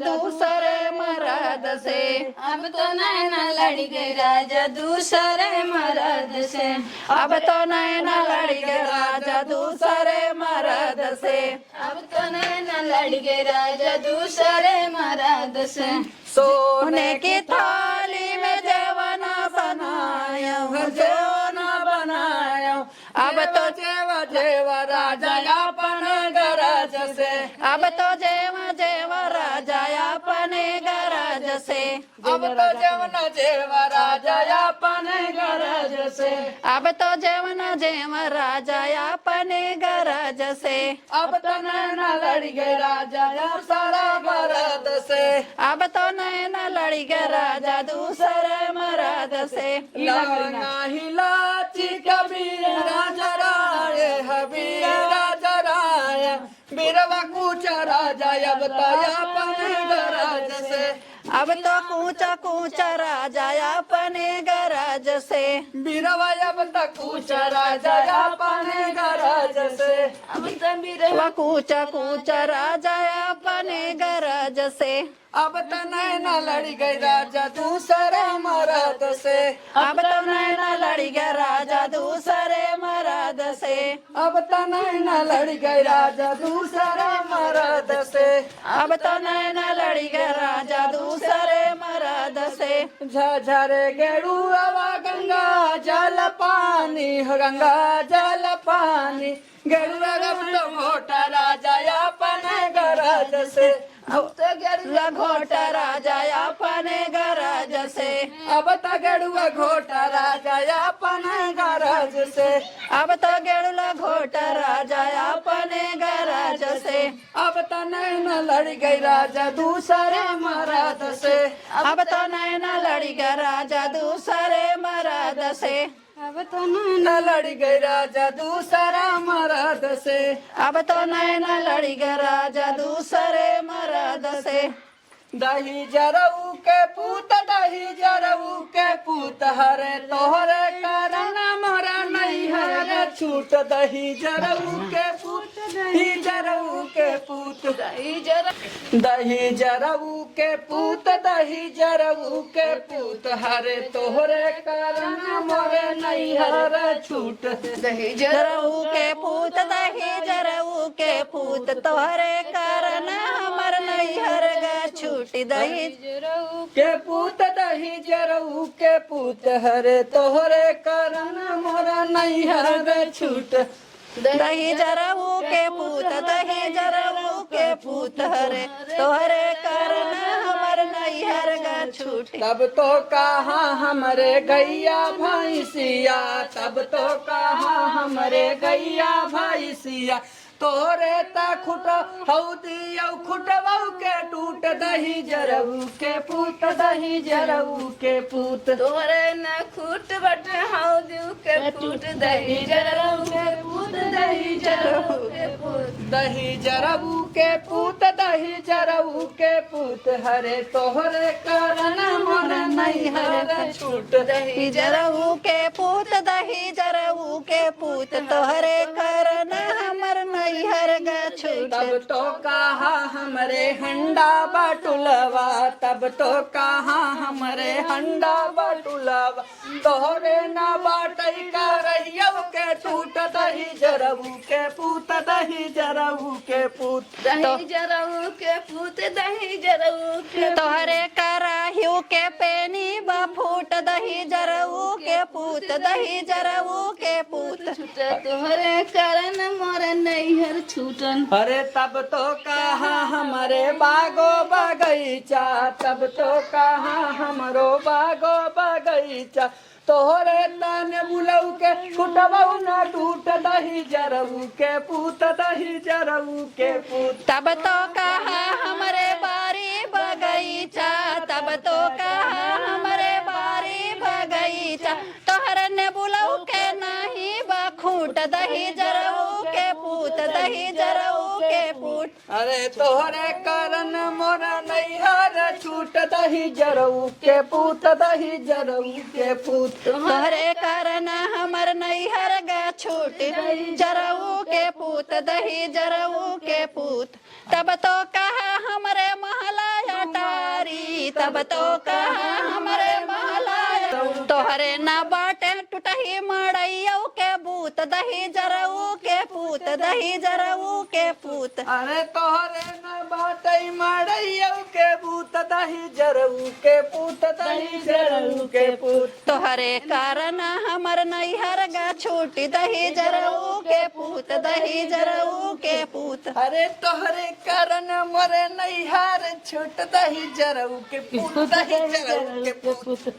दूसरे मर्द से। अब तो नैना लड़ गई राजा दूसरे मर्द से। अब तो नैना लड़ गए राजा दूसरे मर्द से। अब तो नैना लड़ गई राजा दूसरे मर्द से। सोने की थाली में जेवना बनाया जेवना बनाया। अब तो जेव राजा अपने गरज से। अब तो जेव राजा अपने गरज से। अब तो जेव राजा अपने गरज से। अब तो जेव राजा अपने गरज से। अब तो नैना लड़ गए राजा सारा मर्द से। अब तो नैना लड़ गए राजा दूसरे मर्द से। लगा हिलाची कबीर राजा राय हबीर राजा राय। बीरवा कूच राजा अब तो अपने गरज से। अब तो कूचा कूचा राजा अपने गरज से। बीरवा अब तो कूचा राजा अपने गरज से। अब तो बीरवा कूचा कूचा राजा अपने गरज से। अब तो नैना लड़ गई राजा दूसरे मर्द से। अब तो नैना लड़ गया राजा दूसरे मर्द से। अब तो नैना लड़ गई राजा दूसरे मर्द से। अब तो नैना लड़ गया राजा दूसरे मर्द से। झझरे गेरुआ गंगा जल पानी गंगा जल पानी। गेरुआ तो मोटा राजा अपने गरज से। अब तो गेरुआ घोटा राजा अपने गरज से। अब तो गेरुआ घोटा राजा अपने गरज से। अब तो गेरुआ घोटा राजा अपने गरज से। अब तो नैना लड़ गई राजा दूसरे मर्द से। अब तो नैना लड़ गई राजा दूसरे मर्द से। अब तो नैना लड़ गई राजा दूसरा मर्द से। अब तो नैना लड़ गई राजा दूसरे मर्द से। दही जरऊ के पूत दही जरऊ के पूत हरे तोहरे कारण मरा नहीं है छूट। दही जरऊ के पूत दही जरऊ के पूत दही जरऊ के पूत दही जरऊ के पूत हरे तोहरे कारण मरे नहीं हर छूट। दही जरऊ के पूत दही जरऊ के पूत तोहरे कारण हमर नहीं हर गा छूट। दही जरऊ के पूत दही जरऊ के पूत हरे तोहरे कारण मोरा नहीं हर छूट। दही जरऊ के पूत दही जरऊ के पूत हरे तोहरे कारण हमर नहीं हर गा छूट। तब तो कहाँ हमरे गैया भैंसिया। तब तो कहाँ हमरे गैया भैंसिया। तोरे ता खुट हौदी खुटबऊ के टूट। दही जरऊ के पूत दही जरऊ के पूत तोरे न खूट बट हौदू के फूट। दही जरऊ के पूत दही जरऊ के पूत दही जरऊ के पूत दही जरऊ के पूत हरे तोहरे कारण मन नहीं हर छूट। दही जरऊ के पूत दही जरऊ के पूत तोहरे कारण हमर नहीं हर गा छूट। तब तो कहाँ हमरे हंडा बटुलवा। तब तो कहाँ हमरे हंडा बटुलवा। तोहरे ना बाटई का रहियव के टूट। दही जरऊ के पूत दही जरऊ के पूत दही जरऊ के पूत दही जरऊ के तोहरे कराहियो के पेनी बफूट। दही जरऊ के पूत दही जरऊ के पूत तोहरे कारण मोर नैहर छूटन। अरे तब तो कहाँ हमारे बागो बगीचा। तब तो कहाँ हमरो बागो बगीचा। तोहरे ताने बुलऊ के छुटबऊ न टूट। दही जरऊ के पूत दही जरऊ के पूत तब तो कहाँ हमरे बारी बगीचा। तब तो कहाँ हमरे बारी बगीचा। तोहरे ने बुलऊ के नहीं बखूट। दही जरऊ के पूत दही जरऊ के पूत अरे तोहरे कारण मोरा नहीं हर छूट। दही जरऊ के पूत दही जरऊ के पूत तोहरे कारण हमर नहीं हर गा छूट। जरऊ के पूत दही जरऊ के पूत तब तो कहा हमरे महला तब तो कहा हमरे महला तोहरे ना बाटे टूटही मड़ैया के भूत दही जरऊ के पूत दही जरऊ के पूत अरे तोहरे न बाटई मड़ैया के भूत दही जरऊ के पूत दही जरऊ के पूत तोहरे कारण हमर नैहर गा छूटी दही जरऊ के पूत दही जरऊ के पूत अरे तोहरे कारण मोरे नैहार छूट दही जरऊ के पूत दही जरऊ के पूत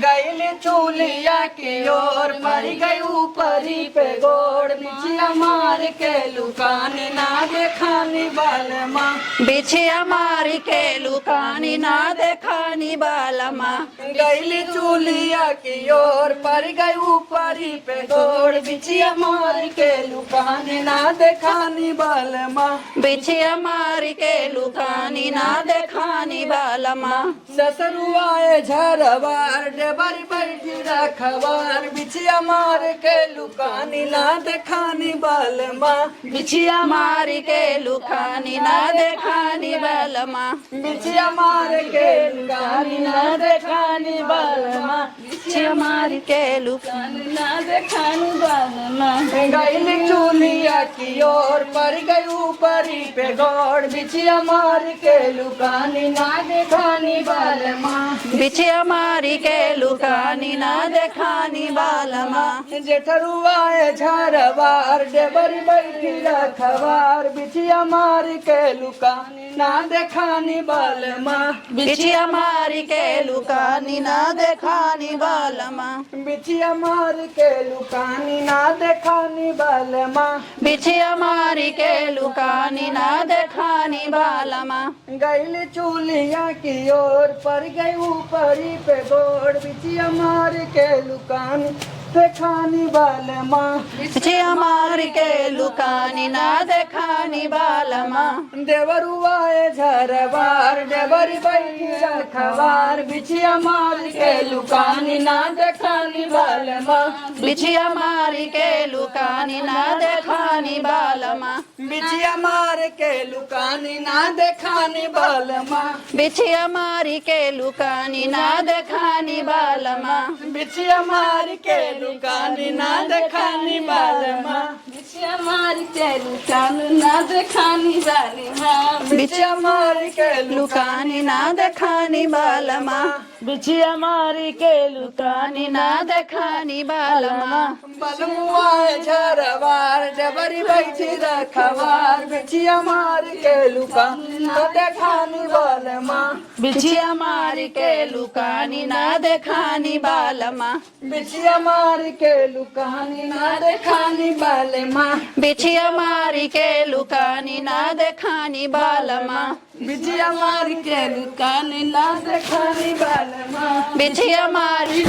गईले चूलिया की ओर मर गई ऊपरी पे गोड़ बिछिया मार के लुकान ना देखानी बाल माँ बिछिया मारी के लुकानी ना देखानी बालमा गईले चूलिया की ओर पर गई ऊपरी पे गोड़ बिछिया मार के लुकान ना देखानी बाल माँ बिछिया मारी के लुकानी ना देखानी बालमा ससुरुआए झरवार डेबरी बैठी रखवार बिछिया मार के लुकानी ना देखानी बाल माँ बिछिया मारी के लुकानी ना देखानी बालमा बिछिया मार के लुकानी ना देखानी बाल माँ बिछिया मारी के लुकानी ना देखानी बालमा गईली चूलिया की ओर पर गई ऊपरी पे गोड़ बिछिया मार के लुकानी ना देखानी बाल माँ बिछिया मारी के लुकानी ना देखानी बालमा जेठरुआए झरवार डेबरी बैठी रखवार बिछिया मार के लुकानी ना देखानी बाल माँ बिछिया मारी के लुकानी ना देखानी बालमा बिछिया मार के लुकानी ना देखानी बाल माँ बिछिया मारी के लुकानी ना देखानी बालमा गईली चूलिया की ओर पर गई ऊपरी पे गोड़ बिछिया मार के लुकानी देखानी बाल माँ बिछिया मारी के लुकानी ना देखानी बालमा देवरुआए झरवार डेबरी बैठी रखवार बिछिया मार के लुकानी ना देखानी बाल माँ बिछिया मारी के लुकानी ना देखानी बालमा बिछिया मार के लुकानी ना देखानी बाल माँ बिछिया मारी के लुकानी ना देखानी बालमा बिछिया मार के लुकानी ना देखानी बाल माँ बिछिया मार के लुकानी ना देखानी बालमा बिछिया मार के लुकानी ना देखानी बालमा बिछिया मार के लुकानी ना देखानी बालमा बलमुआए झरवार डेबरी बैठी रखवार बिछिया मार के लुकानी ना देखानी बाल माँ बिछिया मारी के लुकानी ना देखानी बालमा बिछिया मार के लुकानी ना देखानी बाल माँ बिछिया मारी के लुकानी ना देखानी बालमा बिछिया मार के लुकानी ना देखानी बाल माँ बिछिया मारी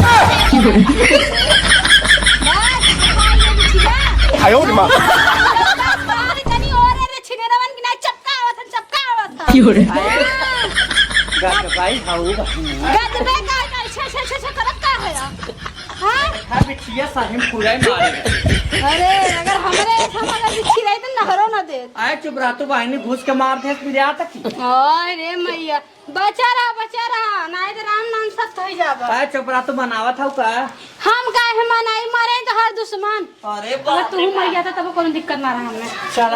哎呦我的妈！ 有人。 भाई हाउगा था बिछिया साहिम पूरा मारे अरे अगर हमरे छिड़ाई तो नहरो ना दे आए चुप रहा तू बहनी घुस के मार दे फिर आता की अरे मैया बचा रहा ना तो राम नाम सत्य हो जाबा आए चुप रहा तू बनावत हौ का हम काहे मनाई मरे तो हर दुश्मन अरे अगर तू मर गया था तब कोनो दिक्कत ना रहा हमें चल